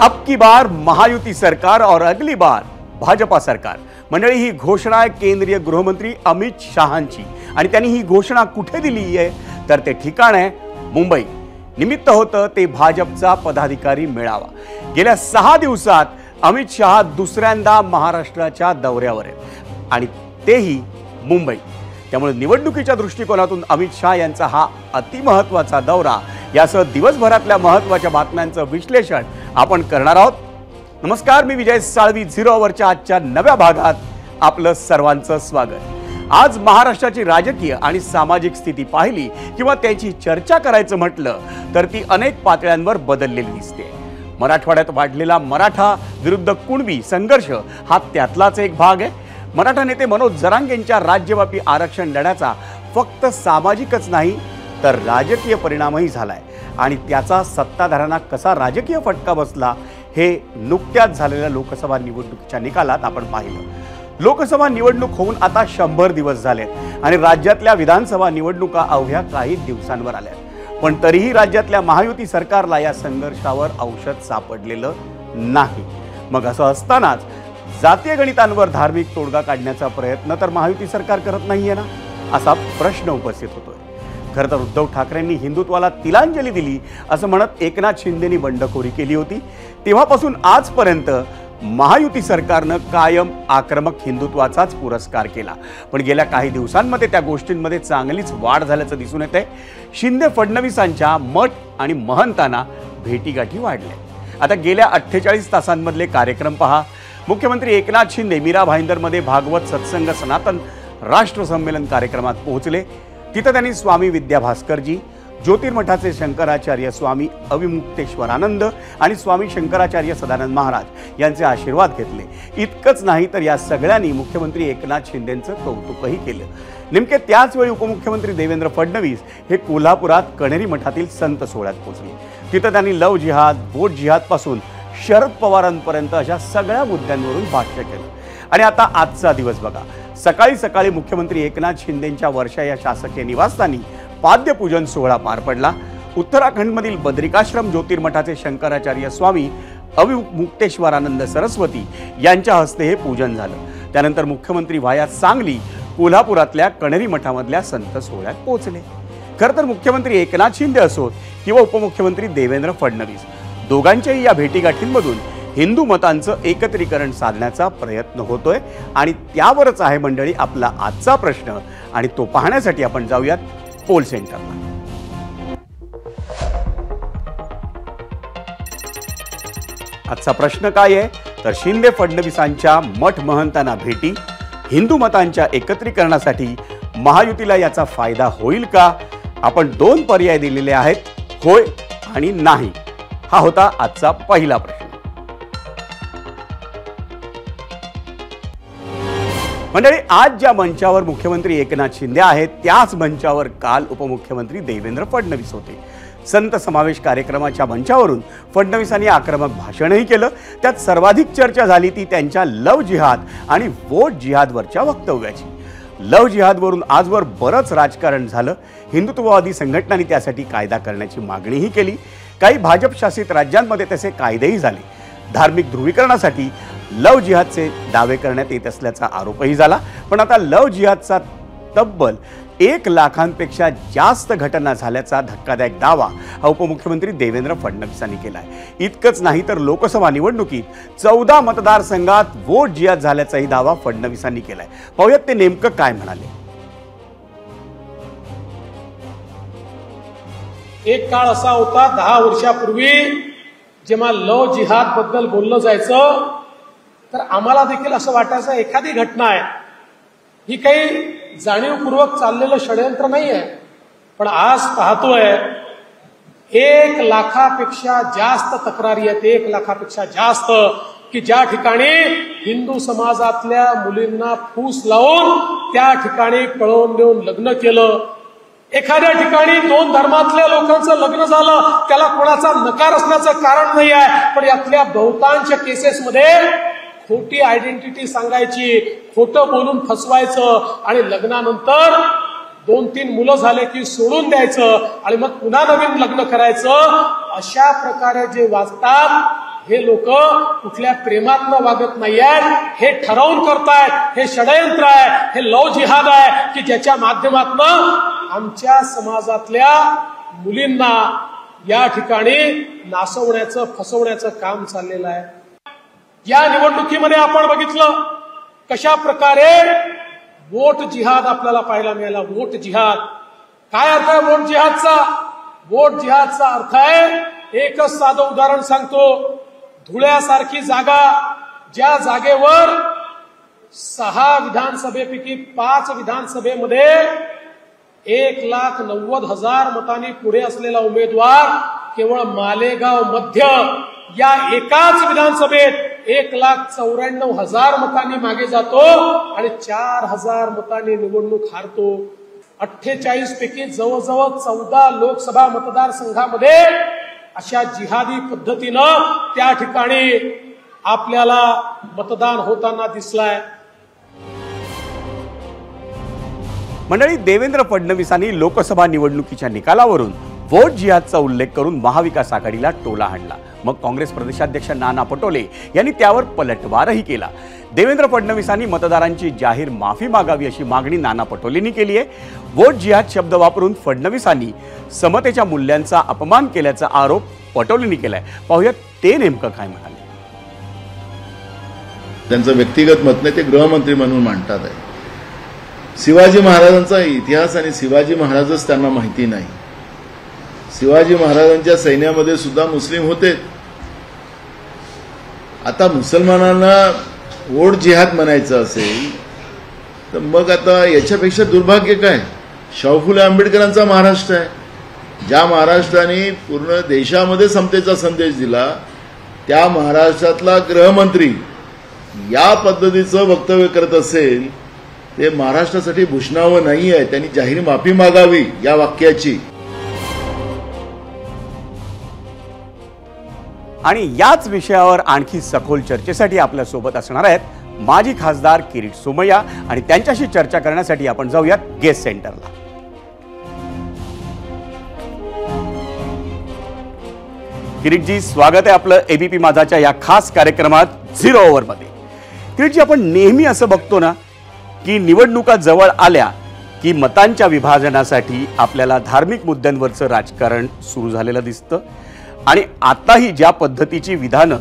अब की बार महायुति सरकार और अगली बार भाजपा सरकार। मंडळी, ही घोषणा आहे केंद्रीय गृहमंत्री अमित शहांची आणि त्यांनी ही घोषणा कुठे दिली आहे तर ते ठिकाण आहे मुंबई। निमित्त होतं ते भाजपचा पदाधिकारी मेळावा। गेल्या 6 दिवसात अमित शहा दुसऱ्यांदा महाराष्ट्राच्या दौऱ्यावर आहेत आणि तेही मुंबई। त्यामुळे निवडणुकीच्या दृष्टिकोनातून अमित शहा यांचा हा अतिमहत्त्वाचा दौरा यासह दिवसभरातल्या महत्त्वाच्या बातम्यांचं विश्लेषण आपण करणार आहोत। नमस्कार, मी विजय साळवी। 0 आवरच्या आजच्या नव्या भागात आपलं सर्वांचं स्वागत। आज महाराष्ट्राची राजकीय आणि सामाजिक स्थिती पाहिली किंवा त्याची चर्चा करायचं म्हटलं तर ती अनेक पातळ्यांवर बदललेली दिसते। मराठवाड्यात वाढलेला मराठा विरुद्ध कुणबी संघर्ष हा त्यातलाच एक भाग आहे। मराठा नेते मनोज जरांगेंच्या राज्यव्यापी आरक्षण लढ्याचा फक्त सामाजिकच नाही तर राजकीय परिणामही झालाय आणि त्याचा सत्ताधाऱ्यांना कसा राजकीय फटका बसला हे नुकत्याच झालेल्या लोकसभा निवडणुकीच्या निकालात आपण पाहिलं। लोकसभा निवडणूक होऊन आता 100 दिवस झालेत आणि राज्यातल्या विधानसभा निवडणुका अवघ्या काही दिवसांवर आल्या, पण तरीही राज्यातल्या महायुती सरकारला या संघर्षावर औषध सापडलेलं नाही। मग असं असतानाच जातीय गणितांवर धार्मिक तोडगा काढण्याचा प्रयत्न तर महायुती सरकार करत नाहीये ना, असा प्रश्न उपस्थित होतोय। खरं तर उद्धव ठाकरेंनी हिंदुत्वाला तिलांजली दिली असं म्हणत एकनाथ शिंदेंनी बंडखोरी केली होती। तेव्हापासून आजपर्यंत महायुती सरकारनं कायम आक्रमक हिंदुत्वाचाच पुरस्कार केला, पण गेल्या काही दिवसांमध्ये त्या गोष्टींमध्ये चांगलीच वाढ झाल्याचं दिसून येतंय। शिंदे फडणवीसांच्या मठ आणि महंतांना भेटीगाठी वाढल्या। आता गेल्या 48 तासांमधले कार्यक्रम पहा। मुख्यमंत्री एकनाथ शिंदे मीरा भाईंदरमध्ये भागवत सत्संग सनातन राष्ट्र संमेलन कार्यक्रमात पोहोचले। तिथं त्यांनी स्वामी विद्याभास्करजी, ज्योतिर्मठाचे शंकराचार्य स्वामी अविमुक्तेश्वरानंद आणि स्वामी शंकराचार्य सदानंद महाराज यांचे आशीर्वाद घेतले। इतकंच नाही तर या सगळ्यांनी मुख्यमंत्री एकनाथ शिंदेंचं कौतुकही केलं। नेमके त्याच वेळी उपमुख्यमंत्री देवेंद्र फडणवीस हे कोल्हापुरात कणेरी मठातील संत सोहळ्यात पोहोचले। तिथं त्यांनी लव जिहाद, बोट जिहाद पासून शरद पवारांपर्यंत अशा सगळ्या मुद्द्यांवरून भाष्य केलं। आणि आता आजचा दिवस बघा। सकाळी सकाळी मुख्यमंत्री एकनाथ शिंदेंच्या वर्षा या शासकीय निवासस्थानी पाद्यपूजन सोहळा पार पडला। उत्तराखंडमधील बद्रिकाश्रम ज्योतिर्मठाचे शंकराचार्य स्वामी अविमुक्तेश्वरानंद सरस्वती यांच्या हस्ते हे पूजन झालं। त्यानंतर मुख्यमंत्री व्हाया सांगली, कोल्हापुरातल्या कणेरी मठामधल्या संत सोहळ्यात पोहोचले। खरं तर मुख्यमंत्री एकनाथ शिंदे असोत किंवा उपमुख्यमंत्री देवेंद्र फडणवीस, दोघांच्याही या भेटीगाठींमधून हिंदू मतांचं एकत्रीकरण साधण्याचा प्रयत्न होतोय आणि त्यावरच आहे मंडळी आपला आजचा प्रश्न, आणि तो पाहण्यासाठी आपण जाऊयात पोल सेंटरला। आजचा प्रश्न काय आहे तर शिंदे फडणवीसांच्या मठ महंतांना भेटी, हिंदू मतांच्या एकत्रीकरणासाठी महायुतीला याचा फायदा होईल का? आपण 2 पर्याय दिलेले आहेत, होय आणि नाही। हा होता आजचा पहिला प्रश्न। मंडळी, आज ज्या मंचावर मुख्यमंत्री एकनाथ शिंदे आहेत त्याच मंचावर काल उपमुख्यमंत्री देवेंद्र फडणवीस होते। संत समावेश कार्यक्रमाच्या मंचावरून फडणवीसांनी आक्रमक भाषणही केलं। त्यात सर्वाधिक चर्चा झाली ती त्यांच्या लव जिहाद आणि वोट जिहादवरच्या वक्तव्याची। लव जिहादवरून आजवर बरंच राजकारण झालं। हिंदुत्ववादी संघटनांनी त्यासाठी कायदा करण्याची मागणीही केली। काही भाजप शासित राज्यांमध्ये तसे कायदेही झाले। धार्मिक ध्रुवीकरणासाठी लव जिहादचे दावे करण्यात येत असल्याचा आरोपही झाला, पण आता लव जिहादचा तब्बल 1 लाखांपेक्षा जास्त घटना झाल्याचा धक्कादायक दावा हा उपमुख्यमंत्री देवेंद्र फडणवीसांनी केलाय। इतकंच नाही तर लोकसभा निवडणुकीत 14 मतदारसंघात वोट जिहाद झाल्याचाही दावा फडणवीसांनी केलाय। पाहूयात ते नेमकं काय म्हणाले। एक काळ असा होता 10 वर्षापूर्वी जेव्हा लव जिहाद बद्दल बोललं जायचं तर आम्हाला देखील असं वाटायचं एखादी घटना आहे, ही काही जाणीवपूर्वक चाललेलं षडयंत्र नाहीये। पण आज पाहतोय 1 लाखापेक्षा जास्त तक्रारी आहेत, 1 लाखापेक्षा जास्त, की ज्या ठिकाणी हिंदू समाजातल्या मुलींना फूस लावून त्या ठिकाणी पळवून नेऊन लग्न केलं। एखाद्या ठिकाणी 2 धर्मातल्या लोकांचं लग्न झालं, त्याला कोणाचा नकार असण्याचं कारण नाही आहे, पण यातल्या बहुतांश केसेसमध्ये खोटी आयडेंटिटी सांगायची, खोटं बोलून फसवायचं आणि लग्नानंतर 2-3 मुलं झाले की सोडून द्यायचं आणि मग पुन्हा नवीन लग्न करायचं। अशा प्रकारे जे वागतात हे लोक कुठल्या प्रेमातनं वागत नाहीयेत, हे ठरवून करतायत, हे षडयंत्र आहे, हे लव जिहाद आहे की ज्याच्या माध्यमातून आमच्या समाजातल्या मुलींना या ठिकाणी नासवण्याचं फसवण्याचं काम चाललेलं आहे. या निवडणुकीमध्ये आपण बघितलं कशा प्रकारे वोट जिहाद आपल्याला पाहायला मिळाला. वोट जिहाद काय अर्थ आहे वोट जिहादचा? वोट जिहादचा अर्थ आहे, एकच साधं उदाहरण सांगतो. धुळ्यासारखी जागा, ज्या जागेवर 6 विधानसभेपैकी 5 विधानसभेमध्ये 1,90,000 मतांनी पुढे असलेला उमेदवार केवळ मालेगाव मध्य या एकाच विधानसभेत 1,94,000 मतांनी मागे जातो आणि 4,000 मतांनी निवडणूक हारतो. 48 पैकी जवळजवळ 14 लोकसभा मतदारसंघामध्ये अशा जिहादी पद्धतीनं त्या ठिकाणी आपल्याला मतदान होताना दिसलाय. मंडळी, देवेंद्र फडणवीसांनी लोकसभा निवडणुकीच्या निकालावरून वोट जिहादचा उल्लेख करून महाविकास आघाडीला टोला हाणला. मग काँग्रेस प्रदेशाध्यक्ष नाना पटोले यांनी त्यावर पलटवारही केला. देवेंद्र फडणवीसांनी मतदारांची जाहीर माफी मागावी अशी मागणी नाना पटोलेंनी केली आहे. वोट जिहाद शब्द वापरून फडणवीसांनी समतेच्या मूल्यांचा अपमान केल्याचा आरोप पटोलेंनी केलाय. पाहूयात ते नेमकं काय म्हणाले. त्यांचं व्यक्तिगत मत नाही, ते गृहमंत्री म्हणून मांडतात आहे. शिवाजी महाराजांचा इतिहास आणि शिवाजी महाराजच त्यांना माहिती नाही. शिवाजी महाराजांच्या सैन्यामध्ये सुद्धा मुस्लिम होते. आता मुसलमानांना वोट जिहाद म्हणायचं असेल तर मग आता याच्यापेक्षा दुर्भाग्य काय? शाहू फुले आंबेडकरांचा महाराष्ट्र आहे. ज्या महाराष्ट्राने पूर्ण देशामध्ये समतेचा संदेश दिला, त्या महाराष्ट्रातला गृहमंत्री या पद्धतीचं वक्तव्य करत असेल ते महाराष्ट्रासाठी भूषणावं नाही आहे. त्यांनी जाहीर माफी मागावी या वाक्याची. आणि याच विषयावर आणखी सखोल चर्चेसाठी आपल्या सोबत असणार आहेत माजी खासदार किरीट सोमय्या, आणि त्यांच्याशी चर्चा करण्यासाठी आपण जाऊयात गेस्ट सेंटरला. किरीटजी, स्वागत आहे आपलं एबीपी माझाच्या या खास कार्यक्रमात 0 ओव्हरमध्ये. किरीटजी, आपण नेहमी असं बघतो ना की निवडणुका जवळ आल्या की मतांच्या विभाजनासाठी आपल्याला धार्मिक मुद्द्यांवरचं राजकारण सुरू झालेलं दिसतं. आणि आताही ज्या पद्धतीची विधानं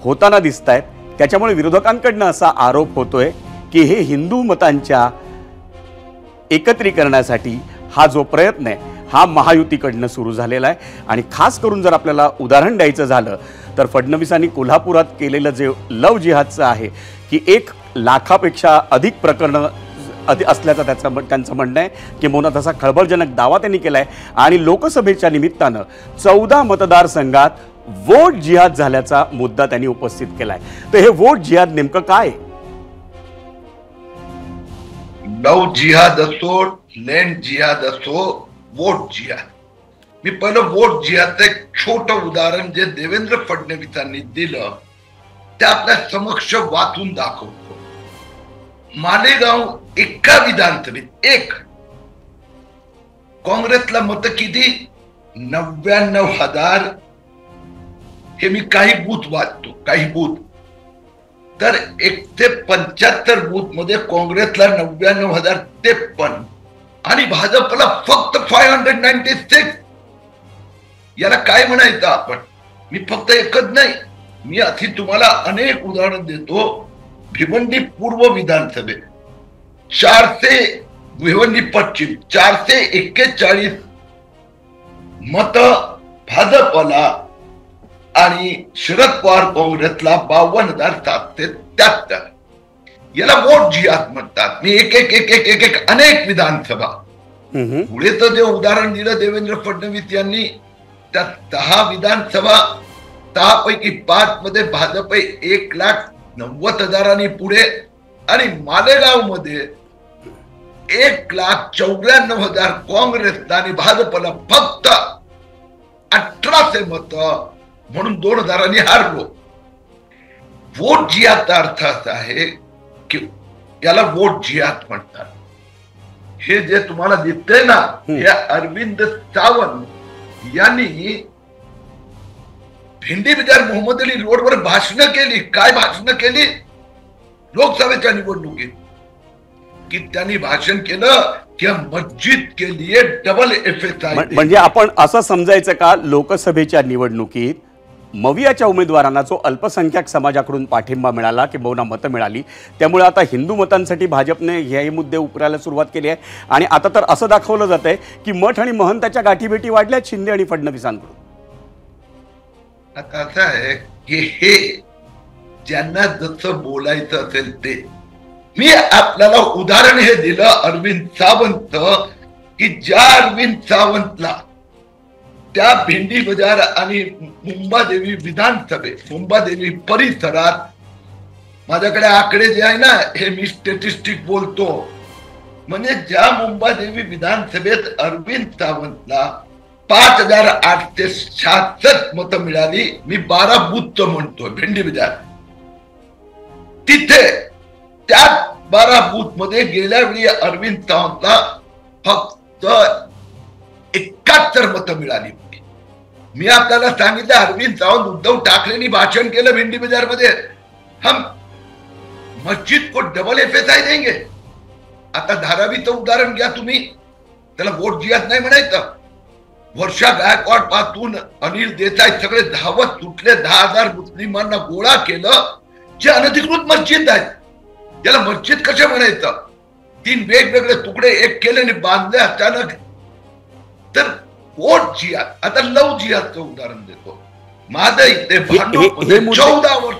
होताना दिसत आहेत त्याच्यामुळे विरोधकांकडनं असा आरोप होतोय की हे हिंदू मतांच्या एकत्रीकरणासाठी हा जो प्रयत्न आहे हा महायुतीकडनं सुरू झालेला आहे. आणि खास करून जर आपल्याला उदाहरण द्यायचं झालं तर फडणवीसांनी कोल्हापुरात केलेलं जे लव जिहादचं आहे की 1 लाखापेक्षा अधिक प्रकरणं असल्याचं त्यांचं म्हणणं आहे. किंबहुना तसा खळबळजनक दावा त्यांनी केलाय. आणि लोकसभेच्या निमित्तानं 14 मतदारसंघात वोट जिहाद झाल्याचा मुद्दा त्यांनी उपस्थित केलाय. तर हे वोट जिहाद नेमकं काय? लव जिहाद असो, लँड जिहाद असो, वोट जिहाद. मी पहिलं वोट जिहादचं एक छोटं उदाहरण जे देवेंद्र फडणवीसांनी दिलं ते आपल्या समक्ष वाचून दाखवतो. मालेगाव एका विधानसभेत काँग्रेसला मत किती? 99,000. हे मी काही बूथ वाचतो, काही बूथ तर 175 बूथ मध्ये काँग्रेसला 99,053 आणि भाजपला फक्त 596. याला काय म्हणायचं आपण? मी फक्त एकच नाही, मी अशी तुम्हाला अनेक उदाहरण देतो. भिवंडी पूर्व विधानसभेत 400, भिवंडी पश्चिम 441 मत भाजपला आणि शरद पवार काँग्रेसला 52,773. याला वोट जिहाद म्हणतात. मी एक अनेक विधानसभा पुढेचं जे उदाहरण दिलं देवेंद्र फडणवीस यांनी, त्या 10 विधानसभा 10 पैकी 5 मध्ये भाजप 1,90,000 पुढे आणि मालेगाव मध्ये 1,94,000 काँग्रेसला आणि भाजपला फक्त 1800 मत म्हणून 2,000 हारलो. वोट जिहादचा अर्थ असा आहे की याला वोट जिहाद म्हणतात. हे जे तुम्हाला दिसतंय ना, हे अरविंद सावंत यांनी भेंडी बिजार मोहम्मद अली रोडवर भाषणं केली. काय भाषणं केली लोकसभेच्या निवडणुकीत? की त्यांनी भाषण केलं की मस्जिद के लिए डबल FSI. म्हणजे आपण असं समजायचं का लोकसभेच्या निवडणुकीत मवियाच्या उमेदवारांना जो अल्पसंख्याक समाजाकडून पाठिंबा मिळाला किंबहुना मतं मिळाली, त्यामुळे आता हिंदू मतांसाठी भाजपने हे मुद्दे उपरायला सुरुवात केली आहे. आणि आता तर असं दाखवलं जात आहे की मठ आणि महंताच्या गाठीभेटी वाढल्यात शिंदे आणि फडणवीसांकडून. आता असं आहे की हे ज्यांना जसं बोलायचं असेल ते, मी आपल्याला उदाहरण हे दिलं अरविंद सावंत, की ज्या अरविंद सावंतला त्या भेंडी बाजार आणि मुंबादेवी विधानसभेत मुंबादेवी परिसरात, माझ्याकडे आकडे जे आहे ना हे मी स्टॅटिस्टिक बोलतो, म्हणजे ज्या मुंबादेवी विधानसभेत अरविंद सावंतला 5,866 मतं मिळाली, मी 12 बूथचं म्हणतोय भेंडी बाजार, तिथे त्या 12 बूथ मध्ये गेल्या वेळी अरविंद सावंतला फक्त 71 मतं मिळाली. मी आपल्याला सांगितलं अरविंद सावंत उद्धव ठाकरेंनी भाषण केलं भेंडी बाजार मध्ये, हम मस्जिद को डबल FSI देंगे. आता धारावीचं उदाहरण घ्या तुम्ही, त्याला वोट जिहाद नाही म्हणायचं. वर्षा गायकवाड पासून अनिल देसाई सगळे धावत सुटले, 10,000 मुस्लिमांना गोळा केलं, जे अनधिकृत मस्जिद आहेत. याला मस्जिद कसं म्हणायचं? 3 वेगवेगळे तुकडे एक केले आणि बांधले अचानक, तर वोट जिहाद. आता लव जिहादचं उदाहरण देतो. माझं इथे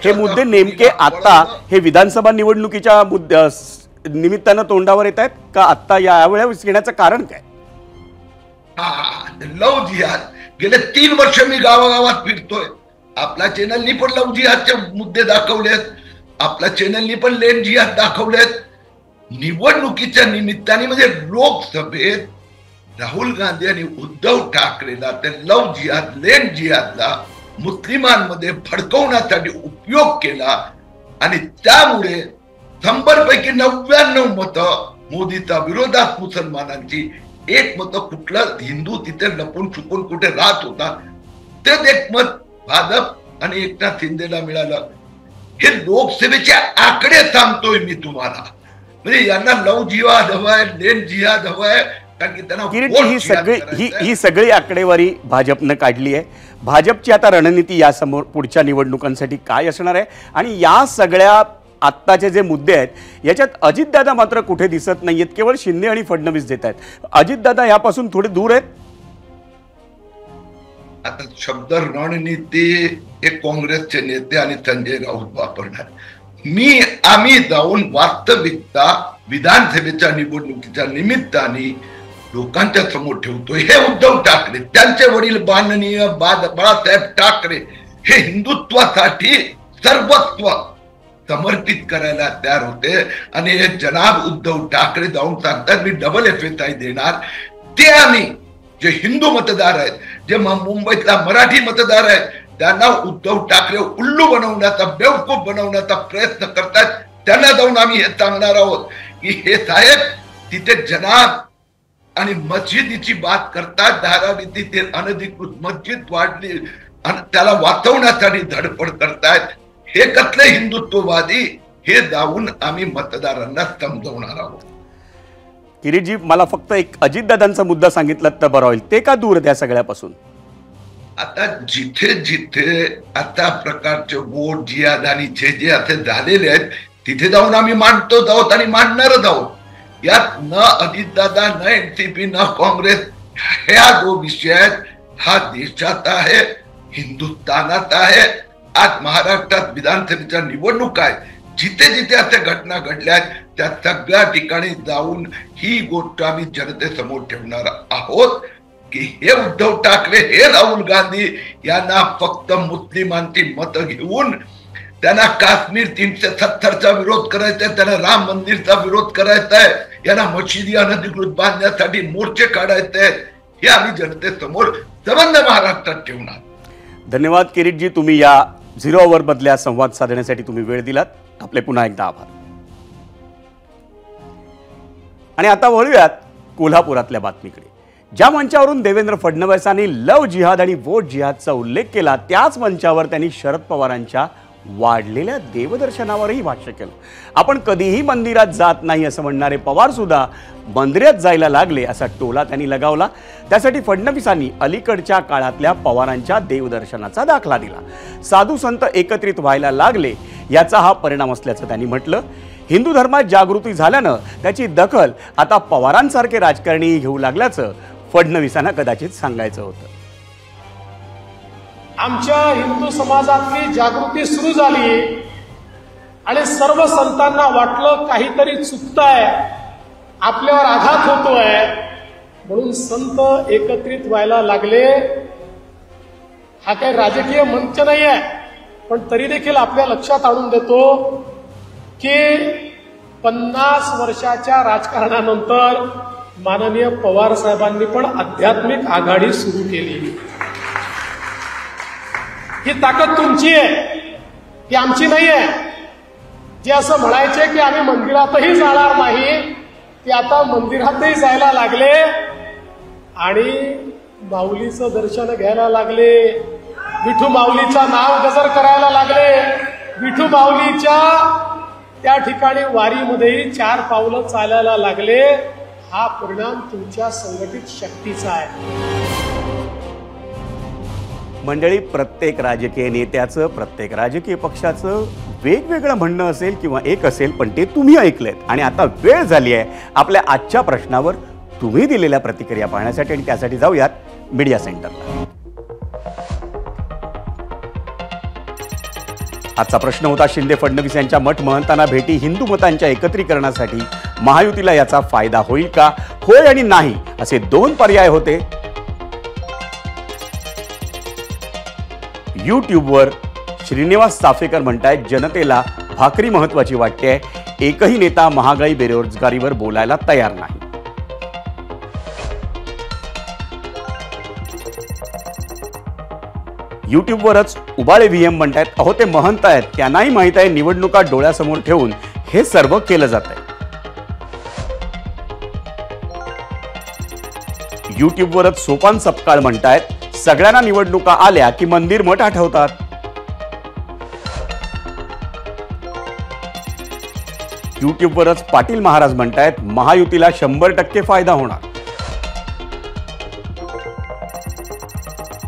हे मुद्दे नेमके आता हे विधानसभा निवडणुकीच्या निमित्तानं तोंडावर येत आहेत का? आता यावेळेस येण्याचं कारण काय? लव जिहाद गेले 3 वर्ष मी गावागावात फिरतोय. आपल्या चॅनलनी पण लव जिहादचे मुद्दे दाखवलेत, आपल्या चॅनलनी पण लेन जिहाद दाखवलेत. निवडणुकीच्या निमित्ताने म्हणजे लोकसभेत राहुल गांधी आणि उद्धव ठाकरेला ते लव जिहाद लेन जिहादला मुस्लिमांमध्ये भडकवण्यासाठी उपयोग केला आणि त्यामुळे 100 पैकी 99 मतं मोदीच्या विरोधात मुसलमानांची, 1 मत कुठलं हिंदू तिथे लपून छुपून कुठे राहत होता ते 1 मत भाजप आणि एकनाथ शिंदेला मिळालं. हे लोकसभेचे आकडे सांगतोय मी तुम्हाला. म्हणजे यांना लव जिहाद हवाय, लेन जिहाद हवाय, कारण की त्यांना ही सगळी आकडेवारी भाजपनं काढली आहे. भाजपची आता रणनीती या समोर पुढच्या निवडणुकांसाठी काय असणार आहे आणि या सगळ्या आत्ताचे जे मुद्दे आहेत याच्यात अजितदादा मात्र कुठे दिसत नाहीयेत, केवळ शिंदे आणि फडणवीस देत आहेत. अजितदादा यापासून थोडे दूर आहेत. आता शब्द रणनीती हे काँग्रेसचे नेते आणि संजय राऊत वापरणार. आम्ही जाऊन वास्तविकता विधानसभेच्या निवडणुकीच्या निमित्ताने लोकांच्या समोर ठेवतोय. हे उद्धव ठाकरे, त्यांचे वडील माननीय बाळासाहेब ठाकरे हे हिंदुत्वासाठी सर्वस्व समर्पित करायला तयार होते आणि हे जनाब उद्धव ठाकरे जाऊन सांगतात मी डबल FSI देणार. ते आम्ही जे हिंदू मतदार आहेत, जे मुंबईतला मराठी मतदार आहेत, त्यांना उद्धव ठाकरे उल्लू बनवण्याचा, बेवकूफ बनवण्याचा प्रयत्न करतात. त्यांना जाऊन आम्ही हे सांगणार आहोत की हे साहेब तिथे जनाब आणि मस्जिदीची बात करतात. धारावीत ते अनधिकृत मस्जिद वाढली आणि त्याला वाचवण्यासाठी धडपड करतायत. हे कसले हिंदुत्ववादी, हे जाऊन आम्ही मतदारांना समजवणार आहोत. किरीटजी, मला फक्त एक अजितदादांचा मुद्दा सांगितलं तर बरं होईल. ते का दूर त्या सगळ्यापासून? आता जिथे जिथे आता प्रकारचे वोट जिहाद आणि जे असे झालेले आहेत तिथे जाऊन आम्ही मांडतो आहोत आणि मांडणारच आहोत. यात न अजितदादा, न NCP, न काँग्रेस, ह्या जो विषय आहेत हा देशात आहे, हिंदुस्थानात आहे. आज महाराष्ट्रात विधानसभेच्या निवडणूक आहे, जिथे जिथे अशा घटना घडल्या आहेत त्या सगळ्या ठिकाणी जाऊन ही गोष्ट आम्ही जनतेसमोर ठेवणार आहोत की हे उद्धव ठाकरे, हे राहुल गांधी यांना फक्त मुस्लिमांची मतं घेऊन त्यांना काश्मीर 370चा विरोध करायचा आहे, त्यांना राम मंदिरचा विरोध करायचा आहे, यांना मशिदी अनधिकृत बांधण्यासाठी मोर्चे काढायचे आहेत. हे आम्ही जनतेसमोर संबंध महाराष्ट्रात ठेवणार. धन्यवाद किरीटजी, तुम्ही या 0 आवर मधल्या संवाद साधण्यासाठी तुम्ही वेळ दिलात. आपले पुन्हा एकदा आभार. आणि आता वळूयात कोल्हापुरातल्या बातमीकडे, ज्या मंचावरून देवेंद्र फडणवीसांनी लव जिहाद आणि वोट जिहादचा उल्लेख केला, त्याच मंचावर त्यांनी शरद पवारांच्या वाढलेल्या देवदर्शनावरही भाष्य केलं. आपण कधीही मंदिरात जात नाही असं म्हणणारे पवार सुद्धा मंदिरात जायला लागले असा टोला त्यांनी लगावला. त्यासाठी फडणवीसांनी अलीकडच्या काळातल्या पवारांच्या देवदर्शनाचा दाखला दिला. साधू संत एकत्रित व्हायला लागले याचा हा परिणाम असल्याचं त्यांनी म्हटलं. हिंदू धर्मात जागृती झाल्यानं त्याची दखल आता पवारांसारखे राजकारणी घेऊ लागल्याचं फडणवीसांना कदाचित सांगायचं होतं. आमच्या हिंदू समाजातली जागृती सुरू झाली आणि सर्व संतांना वाटलं काहीतरी चुकतंय, आपल्यावर आघात होतोय, म्हणून संत एकत्रित व्हायला लागले. हा काही राजकीय मंच नाही आहे, पण तरी देखील आपल्या लक्षात आणून देतो की 50 वर्षाच्या राजकारणानंतर माननीय पवार साहेबांनी पण आध्यात्मिक आघाडी सुरू केली. ही ताकद तुमची आहे, ही आमची नाही आहे. जे असं म्हणायचे की आम्ही मंदिरातही जाणार नाही, ते आता मंदिरातही जायला लागले आणि माऊलीचं दर्शन घ्यायला लागले. विठू माऊलीचं नाव गजर करायला लागले. विठू माऊलीच्या त्या ठिकाणी वारीमध्येही 4 पावलं चालायला लागले. हा परिणाम तुमच्या संघटित शक्तीचा आहे. मंडळी, प्रत्येक राजकीय नेत्याचं, प्रत्येक राजकीय पक्षाचं वेगवेगळं म्हणणं असेल किंवा एक असेल, पण ते तुम्ही ऐकलेत. आणि आता वेळ झाली आहे आपल्या आजच्या प्रश्नावर तुम्ही दिलेल्या प्रतिक्रिया पाहण्यासाठी, आणि त्यासाठी जाऊयात मीडिया सेंटरला. आजचा प्रश्न होता, शिंदे फडणवीस यांच्या मठ महंतांना भेटी हिंदू मतांच्या एकत्रीकरणासाठी महायुतीला याचा फायदा होईल का? होय आणि नाही असे 2 पर्याय होते. यूट्यूबवर श्रीनिवास चाफेकर म्हणतायत, जनतेला भाकरी महत्वाची वाटते, एकही नेता महागाई बेरोजगारीवर बोलायला तयार नाही. यूट्यूबवरच उबाळे व्हीएम म्हणतायत, अहो ते महंत आहेत, त्यांनाही माहित आहे निवडणुका डोळ्यासमोर ठेवून हे सर्व केलं जात आहे. यूट्यूबवरच सोपान सपकाळ म्हणतायत, सगळ्यांना निवडणुका आल्या की मंदिर मठ आठवतात. यूट्यूबवरच पाटील महाराज म्हणतायत, महायुतीला 100% फायदा होणार.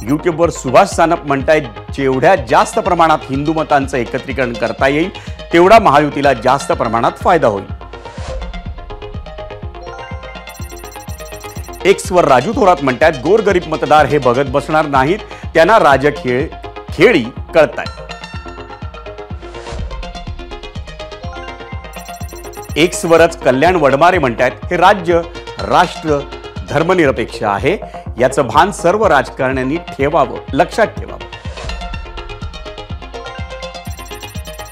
यूट्यूबवर सुभाष सानप म्हणतायत, जेवढ्या जास्त प्रमाणात हिंदू मतांचं एकत्रीकरण करता येईल तेवढा महायुतीला जास्त प्रमाणात फायदा होईल. एक्सवर राजू थोरात म्हणतात, गोरगरीब मतदार हे बघत बसणार नाहीत, त्यांना खेळी कळतायत. एक्सवरच कल्याण वडमारे म्हणतात, हे राज्य राष्ट्र धर्मनिरपेक्ष आहे, याचं भान सर्व राजकारण्यांनी ठेवावं, लक्षात ठेवावं.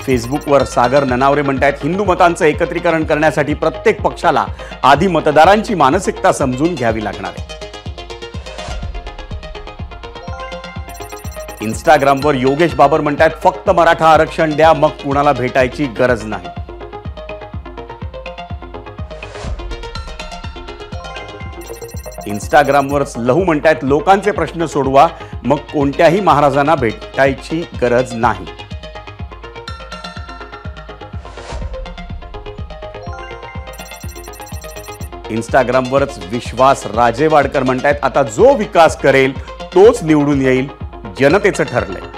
फेसबुकवर सागर ननावरे म्हणतात, हिंदू मतांचं एकत्रीकरण करण्यासाठी प्रत्येक पक्षाला आधी मतदारांची मानसिकता समजून घ्यावी लागणार आहे. इंस्टाग्रामवर योगेश बाबर म्हणतात, फक्त मराठा आरक्षण द्या, मग कुणाला भेटायची गरज नाही. इंस्टाग्रामवरच लहू म्हणतात, लोकांचे प्रश्न सोडवा, मग कोणत्याही महाराजांना भेटायची गरज नाही. इंस्टाग्रामवरच विश्वास राजेवाडकर म्हणतात, आता जो विकास करेल तोच निवडून येईल, जनतेचं ठरलंय.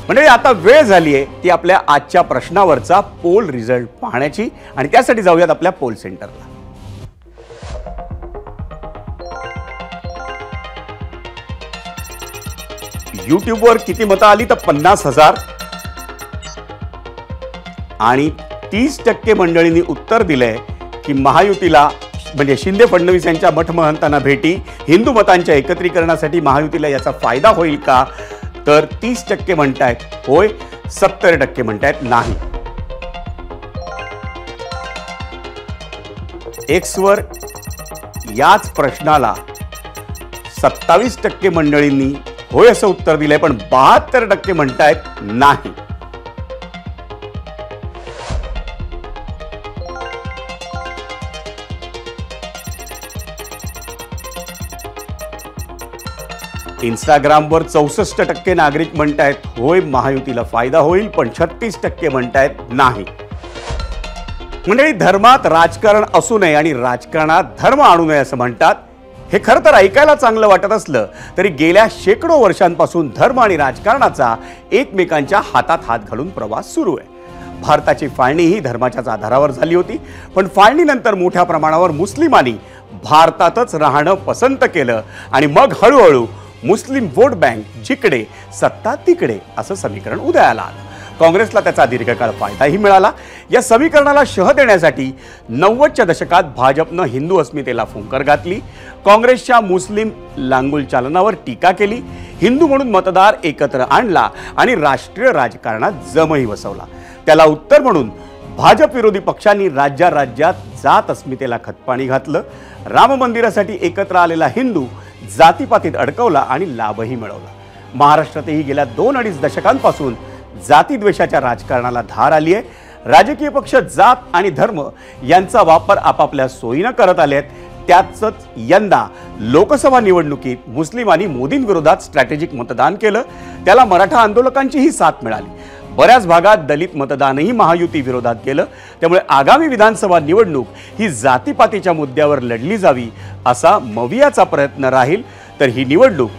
म्हणजे आता वेळ झाली आहे ती आपल्या आजच्या प्रश्नावरचा पोल रिझल्ट पाहण्याची, आणि त्यासाठी जाऊयात आपल्या पोल सेंटरला. यूट्यूबवर किती मतं आली तर 50,000, आणि 30% मंडळींनी उत्तर दिलंय की महायुतीला म्हणजे शिंदे फडणवीस यांच्या मठ महंतांना भेटी हिंदू मतांच्या एकत्रीकरणासाठी महायुतीला याचा फायदा होईल का? तर 30% म्हणतायत होय, 70% म्हणतायत नाही. एक्सवर याच प्रश्नाला 27% मंडळींनी होय असं उत्तर दिलंय, पण 72% म्हणतायत नाही. इंस्टाग्रामवर 64% नागरिक म्हणतायत होय महायुतीला फायदा होईल, पण 36% म्हणतायत नाही. मंडळी, धर्मात राजकारण असू नये आणि राजकारणात धर्म आणू नये असं म्हणतात. हे खरं तर ऐकायला चांगलं वाटत असलं तरी गेल्या शेकडो वर्षांपासून धर्म आणि राजकारणाचा एकमेकांच्या हातात हात घालून प्रवास सुरू आहे. भारताची फाळणी ही धर्माच्याच आधारावर झाली होती, पण फाळणीनंतर मोठ्या प्रमाणावर मुस्लिमांनी भारतातच राहणं पसंत केलं आणि मग हळूहळू मुस्लिम वोट बँक जिकडे सत्ता तिकडे असं समीकरण उदयाला आलं. काँग्रेसला त्याचा दीर्घकाळ फायदाही मिळाला. या समीकरणाला शह देण्यासाठी 90च्या दशकात भाजपनं हिंदू अस्मितेला फुंकर घातली, काँग्रेसच्या मुस्लिम लांगुल चालनावर टीका केली, हिंदू म्हणून मतदार एकत्र आणला आणि राष्ट्रीय राजकारणात जमही बसवला. त्याला उत्तर म्हणून भाजप विरोधी पक्षांनी राज्यात जात अस्मितेला खतपाणी घातलं. राम मंदिरासाठी एकत्र आलेला हिंदू जातीपातीत अडकवला आणि लाभही मिळवला. महाराष्ट्रातही गेल्या 2-2.5 दशकांपासून जातीद्वेषाच्या राजकारणाला धार आली आहे. राजकीय पक्ष जात आणि धर्म यांचा वापर आपापल्या सोयीनं करत आले आहेत. त्यातच यंदा लोकसभा निवडणुकीत मुस्लिमांनी मोदींविरोधात स्ट्रॅटेजिक मतदान केलं. त्याला मराठा आंदोलकांचीही साथ मिळाली. बऱ्याच भागात दलित मतदानही महायुती विरोधात गेलं. त्यामुळे आगामी विधानसभा निवडणूक ही जातीपातीच्या मुद्द्यावर लढली जावी असा मवियाचा प्रयत्न राहील, तर ही निवडणूक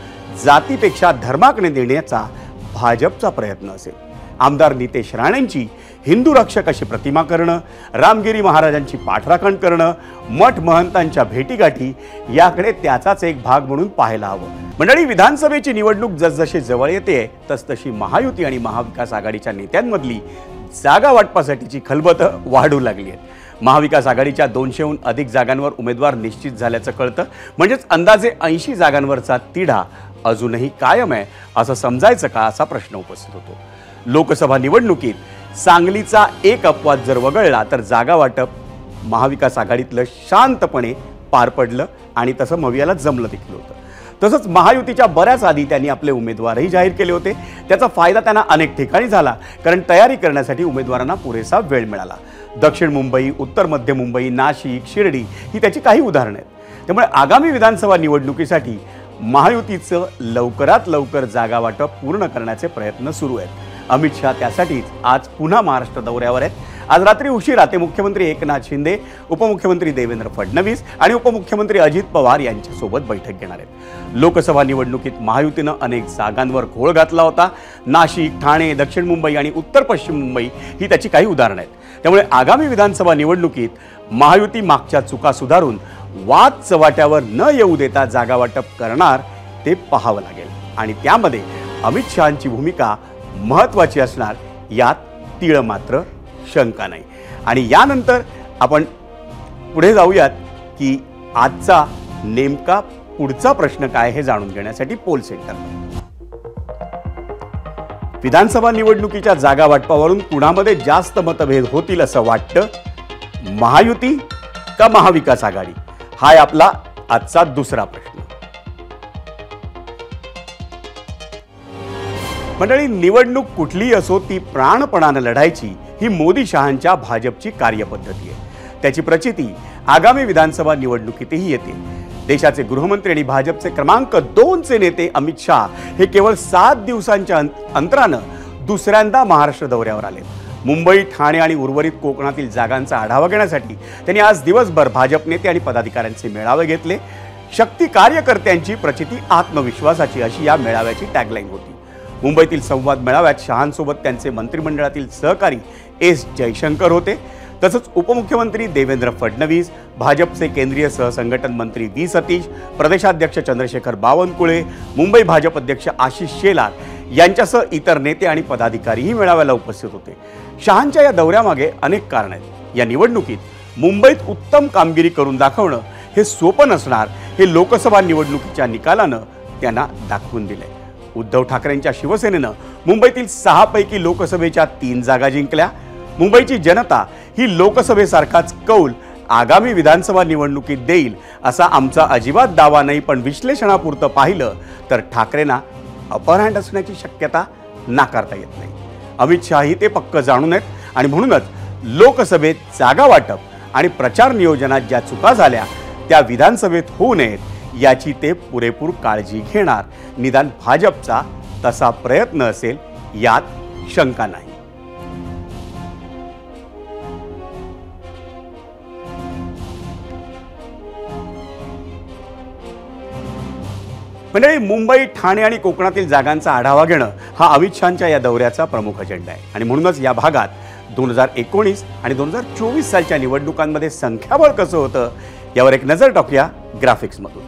जातीपेक्षा धर्माकडे नेण्याचा भाजपचा प्रयत्न असेल. आमदार नितेश राणेंची हिंदू रक्षक अशी प्रतिमा करणं, रामगिरी महाराजांची पाठराखण करणं, मठ महंतांच्या भेटीगाठी याकडे त्याचाच एक भाग म्हणून पाहायला हवं. मंडळी, विधानसभेची निवडणूक जसजशी जवळ येते तसतशी महायुती आणि महाविकास आघाडीच्या नेत्यांमधली जागा वाटपासाठीची खलबतं वाढू लागली आहेत. महाविकास आघाडीच्या 200हून अधिक जागांवर उमेदवार निश्चित झाल्याचं कळतं. म्हणजेच अंदाजे 80 जागांवरचा तिढा अजूनही कायम आहे असं समजायचं का, असा प्रश्न उपस्थित होतो. लोकसभा निवडणुकीत सांगलीचा एक अपवाद जर वगळला तर जागा वाटप महाविकास आघाडीतलं शांतपणे पार पडलं आणि तसं मवियाला जमलं देखील होतं. तसंच महायुतीच्या बऱ्याच आधी त्यांनी आपले उमेदवारही जाहीर केले होते. त्याचा फायदा त्यांना अनेक ठिकाणी झाला, कारण तयारी करण्यासाठी उमेदवारांना पुरेसा वेळ मिळाला. दक्षिण मुंबई, उत्तर मध्य मुंबई, नाशिक, शिर्डी ही त्याची काही उदाहरणं आहेत. त्यामुळे आगामी विधानसभा निवडणुकीसाठी महायुतीचं लवकरात लवकर जागा वाटप पूर्ण करण्याचे प्रयत्न सुरू आहेत. अमित शहा त्यासाठीच आज पुन्हा महाराष्ट्र दौऱ्यावर आहेत. आज रात्री उशिरा ते मुख्यमंत्री एकनाथ शिंदे, उपमुख्यमंत्री देवेंद्र फडणवीस आणि उपमुख्यमंत्री अजित पवार यांच्यासोबत बैठक घेणार आहेत. लोकसभा निवडणुकीत महायुतीनं अनेक जागांवर घोळ घातला होता. नाशिक, ठाणे, दक्षिण मुंबई आणि उत्तर पश्चिम मुंबई ही त्याची काही उदाहरणं आहेत. त्यामुळे आगामी विधानसभा निवडणुकीत महायुती मागच्या चुका सुधारून वाद चव्हाट्यावर न येऊ देता जागा वाटप करणार ते पाहावं लागेल आणि त्यामध्ये अमित शहांची भूमिका महत्त्वाची असणार, यात तीळ मात्र शंका नाही. आणि यानंतर आपण पुढे जाऊयात की आजचा नेमका पुढचा प्रश्न काय हे जाणून घेण्यासाठी पोल सेंटर. विधानसभा निवडणुकीच्या जागा वाटपावरून कुणामध्ये जास्त मतभेद होतील असं वाटतं? महायुती का महाविकास आघाडी? हा आहे आपला आजचा दुसरा प्रश्न. मंडळी, निवडणूक कुठलीही असो ती प्राणपणानं लढायची ही मोदी शहांच्या भाजपची कार्यपद्धती आहे. त्याची प्रचिती आगामी विधानसभा निवडणुकीतही येते. देशाचे गृहमंत्री आणि भाजपचे क्रमांक 2चे नेते अमित शहा हे केवळ 7 दिवसांच्या अंतरानं दुसऱ्यांदा महाराष्ट्र दौऱ्यावर आले. मुंबई, ठाणे आणि उर्वरित कोकणातील जागांचा आढावा घेण्यासाठी त्यांनी आज दिवसभर भाजप नेते आणि पदाधिकाऱ्यांचे मेळावे घेतले. शक्ती कार्यकर्त्यांची प्रचिती आत्मविश्वासाची अशी या मेळाव्याची टॅगलाईन होती. मुंबईतील संवाद मेळाव्यात शहांसोबत त्यांचे मंत्रिमंडळातील सहकारी एस जयशंकर होते. तसंच उपमुख्यमंत्री देवेंद्र फडणवीस, भाजपचे केंद्रीय सहसंघटन मंत्री व्ही सतीश, प्रदेशाध्यक्ष चंद्रशेखर बावनकुळे, मुंबई भाजप अध्यक्ष आशिष शेलार यांच्यासह इतर नेते आणि पदाधिकारीही मेळाव्याला उपस्थित होते. शहांच्या या दौऱ्यामागे अनेक कारण आहेत. या निवडणुकीत मुंबईत उत्तम कामगिरी करून दाखवणं हे सोपं नसणार हे लोकसभा निवडणुकीच्या निकालानं त्यांना दाखवून दिलंय. उद्धव ठाकरेंच्या शिवसेनेनं मुंबईतील 6 पैकी लोकसभेच्या 3 जागा जिंकल्या. मुंबईची जनता ही लोकसभेसारखाच कौल आगामी विधानसभा निवडणुकीत देईल असा आमचा अजिबात दावा नाही, पण विश्लेषणापुरतं पाहिलं तर ठाकरेंना अपर हँड असण्याची शक्यता नाकारता येत नाही. अमित शहाही ते पक्क जाणून आहेत आणि म्हणूनच लोकसभेत जागा वाटप आणि प्रचार नियोजनात ज्या चुका झाल्या त्या विधानसभेत होऊ नयेत याची ते पुरेपूर काळजी घेणार. निदान भाजपचा तसा प्रयत्न असेल यात शंका नाही. मंडळी, मुंबई, ठाणे आणि कोकणातील जागांचा आढावा घेणं हा अमित शहांच्या या दौऱ्याचा प्रमुख अजेंडा आहे आणि म्हणूनच या भागात 2019 आणि 2024 सालच्या निवडणुकांमध्ये संख्याबळ कसं होतं यावर एक नजर टाकूया ग्राफिक्समधून.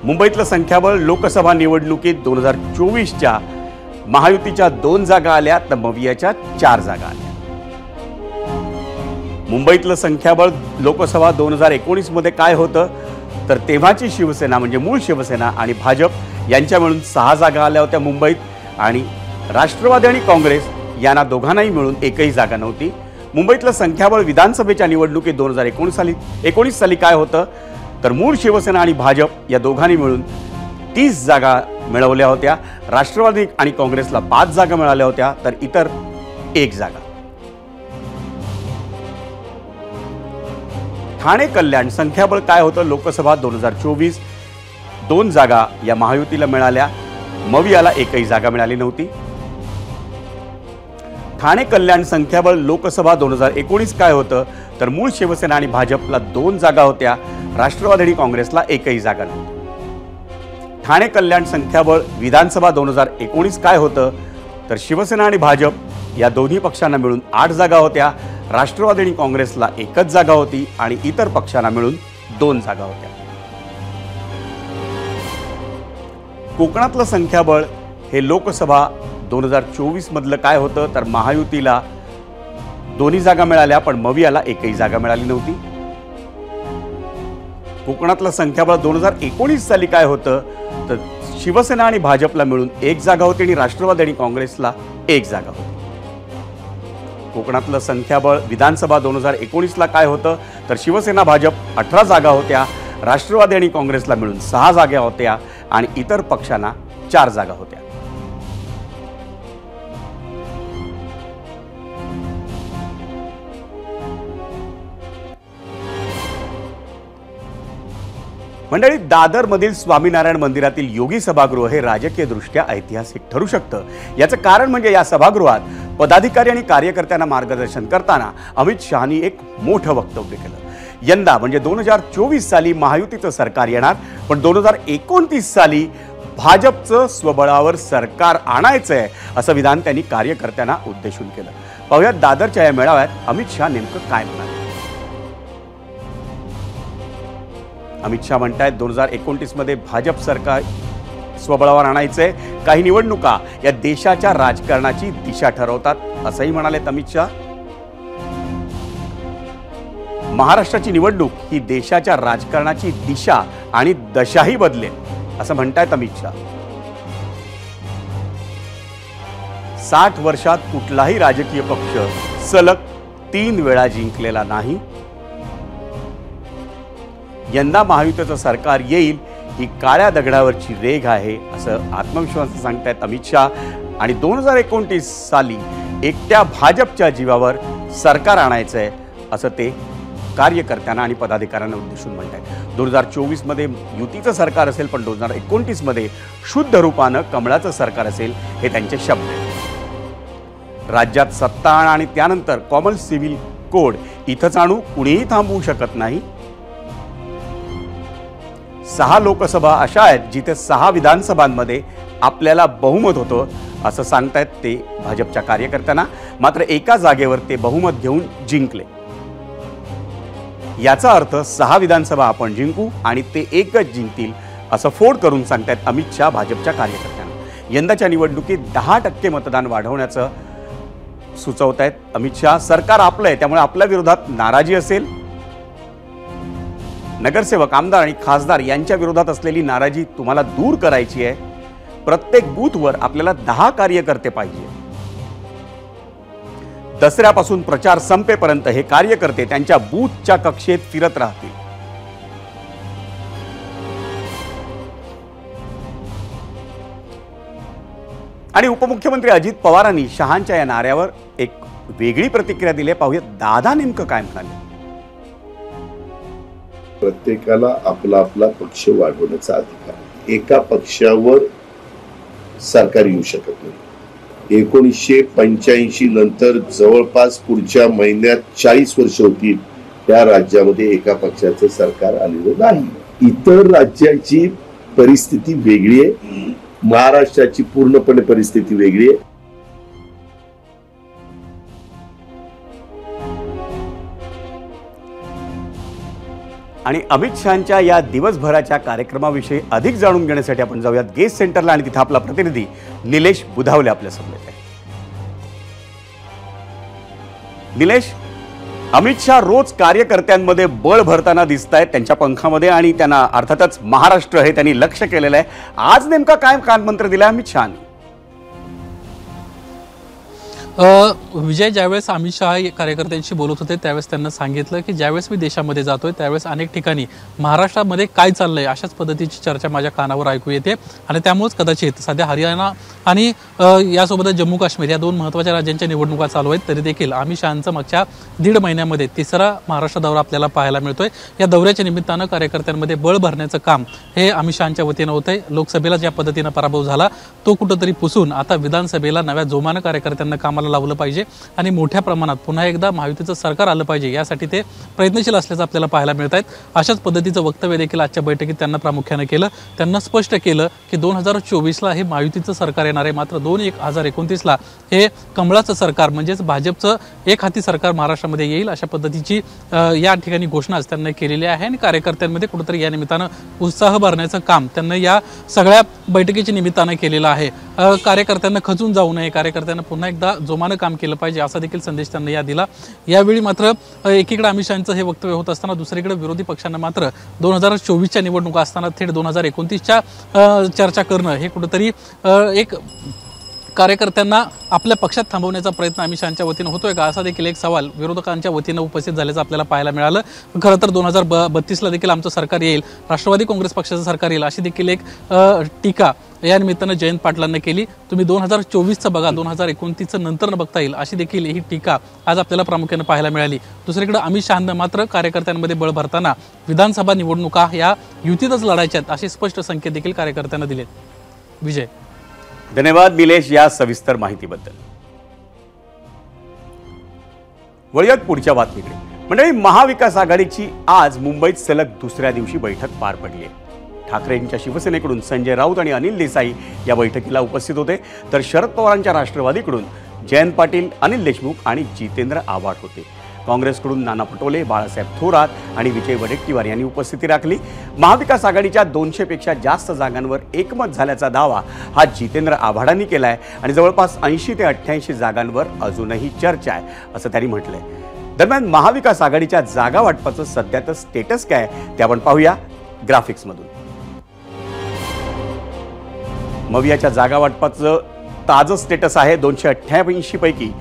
मुंबईतलं संख्याबळ लोकसभा निवडणुकीत 2024च्या महायुतीच्या 2 जागा आल्या तर मवियाच्या 4 जागा आल्या. मुंबईतलं संख्याबळ लोकसभा 2019 मध्ये काय होतं तर तेव्हाची शिवसेना म्हणजे मूळ शिवसेना आणि भाजप यांच्या मिळून 6 जागा आल्या होत्या मुंबईत आणि राष्ट्रवादी आणि काँग्रेस यांना दोघांनाही मिळून एकही जागा नव्हती. मुंबईतलं संख्याबळ विधानसभेच्या निवडणुकीत 2019 साली काय होतं तर मूळ शिवसेना आणि भाजप या दोघांनी मिळून 30 जागा मिळवल्या होत्या. राष्ट्रवादी आणि काँग्रेसला 5 जागा मिळाल्या होत्या तर इतर 1 जागा. ठाणे कल्याण संख्याबळ काय होतं लोकसभा 2024 2 जागा या महायुतीला मिळाल्या, मवियाला एकही जागा मिळाली नव्हती. ठाणे कल्याण संख्याबळ लोकसभा 2019 काय होतं तर मूळ शिवसेना आणि भाजपला 2 जागा होत्या, राष्ट्रवादी आणि काँग्रेसला एकही जागा नव्हती. ठाणे कल्याण संख्याबळ विधानसभा 2019 काय होतं तर शिवसेना आणि भाजप या दोन्ही पक्षांना मिळून 8 जागा होत्या, राष्ट्रवादी आणि काँग्रेसला एकच जागा होती आणि इतर पक्षांना मिळून 2 जागा होत्या. कोकणातलं संख्याबळ हे लोकसभा 2024 मधलं काय होतं तर महायुतीला 2 जागा मिळाल्या पण मवियाला एकही जागा मिळाली नव्हती. कोकणातलं संख्याबळ 2019 साली काय होतं तर शिवसेना आणि भाजपला मिळून 1 जागा होती आणि राष्ट्रवादी आणि काँग्रेसला 1 जागा होती. कोकणातलं संख्याबळ विधानसभा 2019 ला काय होतं तर शिवसेना भाजप 18 जागा होत्या, राष्ट्रवादी आणि काँग्रेसला मिळून 6 जागा होत्या आणि इतर पक्षांना 4 जागा होत्या. मंडळी, दादरमधील स्वामीनारायण मंदिरातील योगी सभागृह हे राजकीय दृष्ट्या ऐतिहासिक ठरू शकतं. याचं कारण म्हणजे या सभागृहात पदाधिकारी आणि कार्यकर्त्यांना मार्गदर्शन करताना अमित शहानी एक मोठं वक्तव्य केलं. यंदा म्हणजे 2024 साली महायुतीचं सरकार येणार पण 2029 साली भाजपचं स्वबळावर सरकार आणायचंय असं विधान त्यांनी कार्यकर्त्यांना उद्देशून केलं. पाहुयात दादरच्या या मेळाव्यात अमित शहा नेमकं काय म्हणाले. अमित शहा म्हणतायत 2029 मध्ये भाजप सरकार स्वबळावर आणायचंय. काही निवडणुका या देशाच्या राजकारणाची दिशा ठरवतात असंही म्हणालेत अमित शहा. महाराष्ट्राची निवडणूक ही देशाच्या राजकारणाची दिशा आणि दशाही बदलेल असं म्हणतायत अमित शहा. 60 वर्षात कुठलाही राजकीय पक्ष सलग 3 वेळा जिंकलेला नाही. यंदा महायुतीचं सरकार येईल ही काळ्या दगडावरची रेघ आहे असं आत्मविश्वास सांगतायत अमित शहा. आणि 2029 साली एकट्या भाजपच्या जीवावर सरकार आणायचंय असं ते कार्यकर्त्यांना आणि पदाधिकाऱ्यांना उद्देशून म्हणतात. 2024 मध्ये युतीचं सरकार असेल पण 2029 मध्ये शुद्ध रूपानं कमळाचं सरकार असेल हे त्यांचे शब्द आहेत. राज्यात सत्ता आणि त्यानंतर कॉमन सिव्हिल कोड इथंच आणू कुणीही थांबवू शकत नाही. 6 लोकसभा अशा आहेत जिथे 6 विधानसभांमध्ये आपल्याला बहुमत होतं असं सांगतायत ते भाजपच्या कार्यकर्त्यांना. मात्र एका जागेवर ते बहुमत घेऊन जिंकले. याचा अर्थ 6 विधानसभा आपण जिंकू आणि ते एकच जिंकतील असं फोड करून सांगतायत अमित शहा भाजपच्या कार्यकर्त्यांना. यंदाच्या निवडणुकीत 10% मतदान वाढवण्याचं सुचवतायत अमित शहा. सरकार आपलं आहे त्यामुळे आपल्या विरोधात नाराजी असेल. नगरसेवक, आमदार आणि खासदार यांच्या विरोधात असलेली नाराजी तुम्हाला दूर करायची आहे. प्रत्येक बूथवर आपल्याला 10 कार्यकर्ते पाहिजे. दसऱ्यापासून प्रचार संपेपर्यंत हे कार्यकर्ते त्यांच्या बूथच्या कक्षेत फिरत राहतील. आणि उपमुख्यमंत्री अजित पवारांनी शहांच्या या नाऱ्यावर एक वेगळी प्रतिक्रिया दिली. पाहूया दादा नेमकं काय म्हणाले. प्रत्येकाला आपला आपला पक्ष वाढवण्याचा अधिकार आहे. एका पक्षावर सरकार येऊ शकत नाही. 1985 नंतर जवळपास पुढच्या महिन्यात 40 वर्ष होतील त्या राज्यामध्ये एका पक्षाचं सरकार आलेलं नाही. इतर राज्याची परिस्थिती वेगळी आहे, महाराष्ट्राची पूर्णपणे परिस्थिती वेगळी आहे. आणि अमित शहांच्या या दिवसभराच्या कार्यक्रमाविषयी अधिक जाणून घेण्यासाठी आपण जाऊयात गेस्ट सेंटरला आणि तिथे आपला प्रतिनिधी निलेश बुधावले आपल्या समोर आहे. निलेश, अमित शहा रोज कार्यकर्त्यांमध्ये बळ भरताना दिसत आहेत त्यांच्या पंखामध्ये आणि त्यांना अर्थातच महाराष्ट्र हे त्यांनी लक्ष केलेलं आहे. आज नेमका काय कानमंत्र दिलाय अमित शहानी? विजय, ज्यावेळेस अमित शहा कार्यकर्त्यांशी बोलत होते त्यावेळेस त्यांना सांगितलं की ज्यावेळेस मी देशामध्ये जातोय त्यावेळेस अनेक ठिकाणी महाराष्ट्रामध्ये काय चाललंय अशाच पद्धतीची चर्चा माझ्या कानावर ऐकू येते आणि त्यामुळेच कदाचित सध्या हरियाणा आणि यासोबतच जम्मू काश्मीर या दोन महत्त्वाच्या राज्यांच्या निवडणुका चालू आहेत. तरी देखील अमित शहांचा मागच्या 1.5 महिन्यामध्ये 3रा महाराष्ट्र दौरा आपल्याला पाहायला मिळतोय. या दौऱ्याच्या निमित्तानं कार्यकर्त्यांमध्ये बळ भरण्याचं काम हे अमित शहांच्या वतीनं होतंय. लोकसभेला ज्या पद्धतीनं पराभव झाला तो कुठंतरी पुसून आता विधानसभेला नव्या जोमानं कार्यकर्त्यांना कामाला लावलं पाहिजे आणि मोठ्या प्रमाणात पुन्हा एकदा महायुतीचं सरकार आलं पाहिजे यासाठी ते प्रयत्नशील असल्याचं आपल्याला पाहायला मिळत आहेत. अशाच पद्धतीचं वक्तव्य देखील आजच्या बैठकीत त्यांना प्रामुख्याने केलं. त्यांना स्पष्ट केलं की 2024ला हे महायुतीचं सरकार येणार आहे, मात्र 2029ला हे कमळाचं सरकार म्हणजेच भाजपचं एक हाती सरकार महाराष्ट्रामध्ये येईल अशा पद्धतीची या ठिकाणी घोषणा त्यांनी केलेली आहे. आणि कार्यकर्त्यांमध्ये कुठेतरी या निमित्तानं उत्साह भरण्याचं काम त्यांना या सगळ्या बैठकीच्या निमित्तानं केलेलं आहे. कार्यकर्त्यांना खचून जाऊ नये, कार्यकर्त्यांना पुन्हा एकदा जोमानं काम केलं पाहिजे असा देखील संदेश त्यांनी या दिला. यावेळी मात्र एकीकडे अमित शहांचं हे वक्तव्य होत असताना दुसरीकडे विरोधी पक्षांना मात्र 2024च्या निवडणुका असताना थेट 2029च्या चर्चा करणं हे कुठेतरी एक कार्यकर्त्यांना आपल्या पक्षात थांबवण्याचा प्रयत्न अमित शहांच्या वतीनं होतोय का असा देखील एक सवाल विरोधकांच्या वतीनं उपस्थित झाल्याचं आपल्याला पाहायला मिळालं. खरं तर 2032ला देखील आमचं सरकार येईल, राष्ट्रवादी काँग्रेस पक्षाचं सरकार येईल अशी देखील एक टीका या निमित्तानं जयंत पाटलांना केली. तुम्ही 2024चं बघा, 2029चं नंतर बघता येईल अशी देखील ही टीका आज आपल्याला प्रामुख्यानं पाहायला मिळाली. दुसरीकडे अमित शहांना मात्र कार्यकर्त्यांमध्ये बळ भरताना विधानसभा निवडणुका या युतीतच लढायच्यात असे स्पष्ट संकेत देखील कार्यकर्त्यांना दिलेत. विजय, धन्यवाद निलेश या सविस्तर माहितीबद्दल. वळूयात पुढच्या बातमीकडे. मंडळी, महाविकास आघाडीची आज मुंबईत सलग दुसऱ्या दिवशी बैठक पार पडली आहे. ठाकरेंच्या शिवसेनेकडून संजय राऊत आणि अनिल देसाई या बैठकीला उपस्थित होते, तर शरद पवारांच्या राष्ट्रवादीकडून जयंत पाटील, अनिल देशमुख आणि जितेंद्र आव्हाड होते. काँग्रेसकडून नाना पटोले, बाळासाहेब थोरात आणि विजय वडेट्टीवार यांनी उपस्थिती राखली. महाविकास आघाडीच्या 200पेक्षा जास्त जागांवर एकमत झाल्याचा दावा हा जितेंद्र आव्हाडांनी केलाय आणि जवळपास 80 ते 88 जागांवर अजूनही चर्चा आहे असं त्यांनी म्हटलंय. दरम्यान महाविकास आघाडीच्या जागा वाटपाचं सध्याचं स्टेटस काय ते आपण पाहूया ग्राफिक्समधून. मवियाच्या जागा वाटपाचं ताजं स्टेटस आहे. 288 पैकी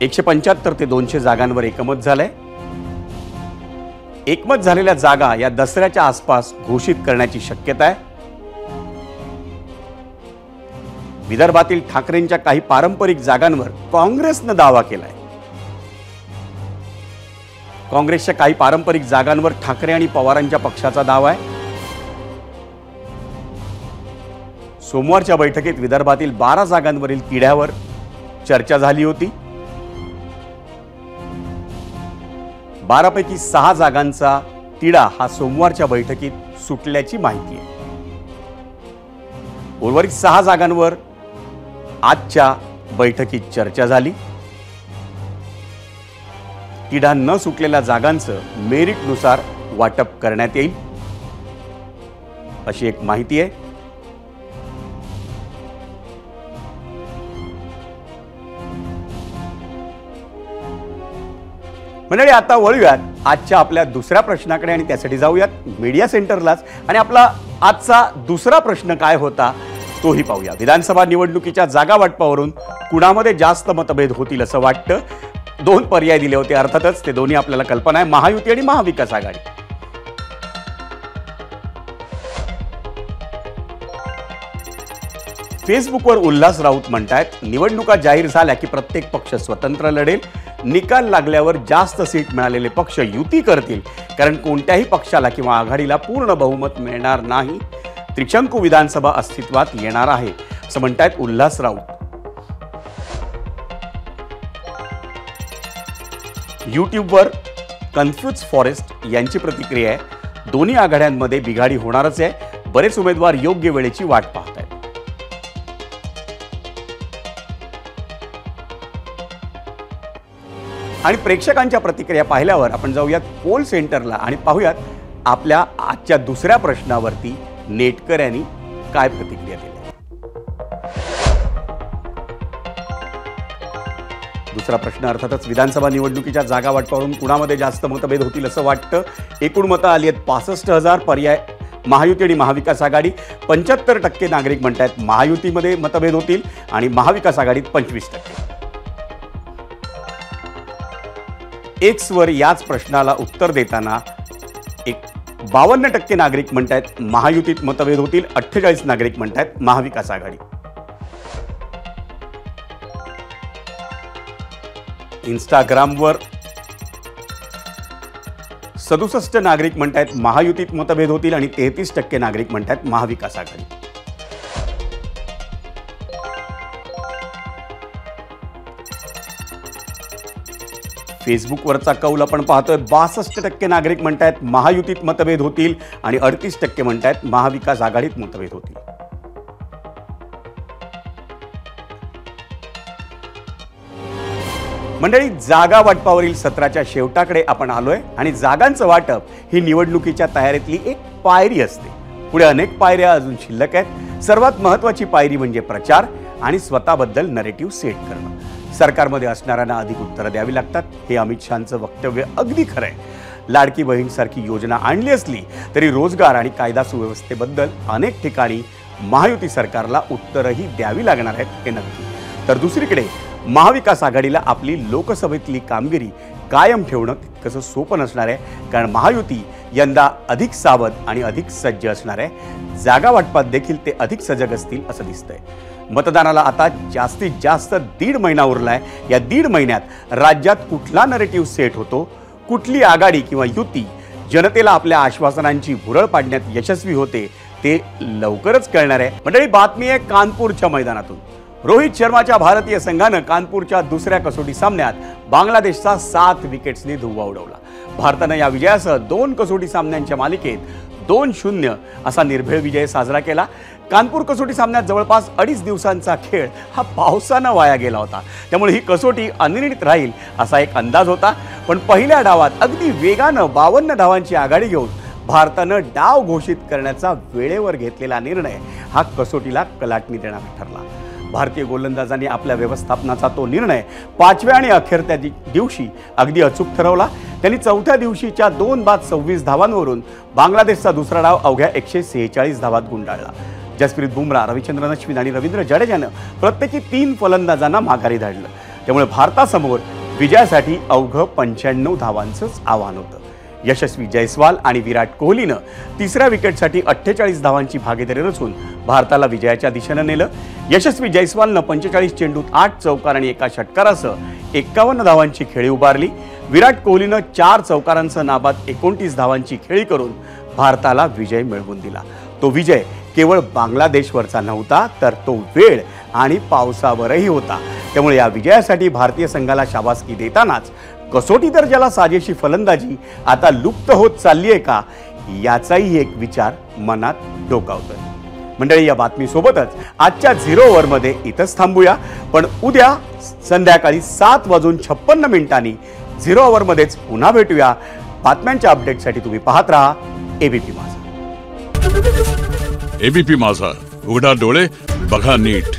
175 ते 200 जागांवर एकमत झालंय. एकमत झालेल्या जागा या दसऱ्याच्या आसपास घोषित करण्याची शक्यता आहे. विदर्भातील ठाकरेंच्या काही पारंपरिक जागांवर काँग्रेसनं दावा केलाय. काँग्रेसच्या काही पारंपरिक जागांवर ठाकरे आणि पवारांच्या पक्षाचा दावा आहे. सोमवारच्या बैठकीत विदर्भातील 12 जागांवरील तिढ्यावर चर्चा झाली होती. 12 पैकी 6 जागांचा तिढा हा सोमवारच्या बैठकीत सुटल्याची माहिती आहे. उर्वरित 6 जागांवर आजच्या बैठकीत चर्चा झाली. तिढा न सुटलेल्या जागांचं मेरिटनुसार वाटप करण्यात येईल अशी एक माहिती आहे. मंडळी, आता वळूयात आजच्या आपल्या दुसऱ्या प्रश्नाकडे आणि त्यासाठी जाऊयात मीडिया सेंटरलाच. आणि आपला आजचा दुसरा प्रश्न काय होता तोही पाहूया. विधानसभा निवडणुकीच्या जागा वाटपावरून कुणामध्ये जास्त मतभेद होतील असं वाटतं. 2 पर्याय दिले होते, अर्थातच ते दोन्ही आपल्याला कल्पना आहे, महायुती आणि महाविकास आघाडी. फेसबुकवर उल्हास राऊत म्हणतायत, निवडणुका जाहीर झाल्या की प्रत्येक पक्ष स्वतंत्र लढेल. निकाल लागल्यावर जास्त सीट मिळालेले पक्ष युती करतील, कारण कोणत्याही पक्षाला किंवा आघाडीला पूर्ण बहुमत मिळणार नाही. त्रिशंकू विधानसभा अस्तित्वात येणार आहे असं म्हणतायत उल्हास राऊत. यूट्यूबवर कन्फ्यूज फॉरेस्ट यांची प्रतिक्रिया आहे, दोन्ही आघाड्यांमध्ये बिघाडी होणारच आहे. बरेच उमेदवार योग्य वेळेची वाट पाहत आहेत. आणि प्रेक्षकांच्या प्रतिक्रिया पाहिल्यावर आपण जाऊयात पोल सेंटरला आणि पाहूयात आपल्या आजच्या दुसऱ्या प्रश्नावरती नेटकर यांनी काय प्रतिक्रिया दिली. दुसरा प्रश्न अर्थातच विधानसभा निवडणुकीच्या जागा वाटपावरून कुणामध्ये जास्त मतभेद होतील असं वाटतं. एकूण मतं आली आहेत 65,000. पर्याय महायुती आणि महाविकास आघाडी. 75% नागरिक म्हणतात महायुतीमध्ये मतभेद होतील आणि महाविकास आघाडीत 25%. एक्सवर याच प्रश्नाला उत्तर देताना 52% नागरिक म्हणतात महायुतीत मतभेद होतील, 48 नागरिक म्हणतात महाविकास आघाडी. इंस्टाग्रामवर 67 नागरिक म्हणतात महायुतीत मतभेद होतील आणि 33% नागरिक म्हणतात महाविकास आघाडी. फेसबुकवरचा कौल आपण पाहतोय, 62% नागरिक म्हणतात महायुतीत मतभेद होतील आणि 38% म्हणतात महाविकास आघाडीत मतभेद होतील. मंडळी, जागा वाटपावरील सत्राच्या शेवटाकडे आपण आलोय आणि जागांचं वाटप ही निवडणुकीच्या तयारीतली एक पायरी असते. पुढे अनेक पायऱ्या अजून शिल्लक आहेत. सर्वात महत्त्वाची पायरी म्हणजे प्रचार आणि स्वतःबद्दल नरेटिव्ह सेट करणं. सरकारमध्ये असणाऱ्यांना अधिक उत्तरं द्यावी लागतात. हे अमित शहांचं वक्तव्य अगदी खरं आहे. लाडकी बहीणसारखी योजना आणली असली तरी रोजगार आणि कायदा सुव्यवस्थेबद्दल अनेक ठिकाणी महायुती सरकारला उत्तरही द्यावी लागणार आहेत, हे नक्की. तर दुसरीकडे महाविकास आघाडीला आपली लोकसभेतली कामगिरी कायम ठेवणं तितकंसं सोपं नसणार आहे, कारण महायुती यंदा अधिक सावध आणि अधिक सज्ज असणार आहे. जागा वाटपात देखील ते अधिक सजग असतील असं दिसतंय. मतदानाला आता जास्तीत जास्त 1.5 महिना उरलाय. या 1.5 महिन्यात राज्यात कुठला नरेटिव्ह सेट होतो, कुठली आघाडी किंवा युती जनतेला आपल्या आश्वासनांची भुरळ पाडण्यात यशस्वी होते, ते लवकरच कळणार आहे. मंडळी, बातमी आहे कानपूरच्या मैदानातून. रोहित शर्माच्या भारतीय संघानं कानपूरच्या दुसऱ्या कसोटी सामन्यात बांगलादेशचा 7 विकेट्सनी धुव्वा उडवला. भारतानं या विजयासह 2 कसोटी सामन्यांच्या मालिकेत 2-0 असा निर्भेळ विजय साजरा केला. कानपूर कसोटी सामन्यात जवळपास 2.5 दिवसांचा खेळ हा पावसानं वाया गेला होता, त्यामुळे ही कसोटी अनिर्णित राहील असा एक अंदाज होता. पण पहिल्या डावात अगदी वेगानं 52 धावांची आघाडी घेऊन भारतानं डाव घोषित करण्याचा वेळेवर घेतलेला निर्णय हा कसोटीला कलाटणी देणारा ठरला. भारतीय गोलंदाजांनी आपल्या व्यवस्थापनाचा तो निर्णय 5व्या आणि अखेरच्या दिवशी अगदी अचूक ठरवला. त्यांनी 4थ्या दिवशीच्या 2 बाद 26 धावांवरून बांगलादेशचा दुसरा डाव अवघ्या 146 धावात गुंडाळला. जसप्रीत बुमराह, रविचंद्रन अश्विन आणि रवींद्र जडेजानं प्रत्येकी 3 फलंदाजांना माघारी धाडलं. त्यामुळे भारतासमोर विजयासाठी अवघं 95 धावांचंच आव्हान होतं. यशस्वी जयस्वाल आणि विराट कोहलीनं तिसऱ्या विकेटसाठी 48 धावांची भागीदारी रचून भारताला विजयाच्या दिशेनं नेलं. यशस्वी जयस्वालनं 45 चेंडूत 8 चौकार आणि 1 षटकारासह 51 धावांची खेळी उभारली. विराट कोहलीनं 4 चौकारांसह नाबाद 29 धावांची खेळी करून भारताला विजय मिळवून दिला. तो विजय केवळ बांगलादेशवरचा नव्हता, तर तो वेळ आणि पावसावरही होता. त्यामुळे या विजयासाठी भारतीय संघाला शाबासकी देतानाच कसोटी दर्जाला साजेशी फलंदाजी आता लुप्त होत चालली आहे का, याचाही एक विचार मनात डोकावतोय. मंडळी, या बातमीसोबतच आजच्या 0 ओव्हरमध्ये इथंच थांबूया. पण उद्या संध्याकाळी 7:56 0 ओव्हरमध्येच पुन्हा भेटूया. बातम्यांच्या अपडेटसाठी तुम्ही पाहत राहा एबीपी माझा. एबीपी माझा, उघडा डोळे बघा नीट.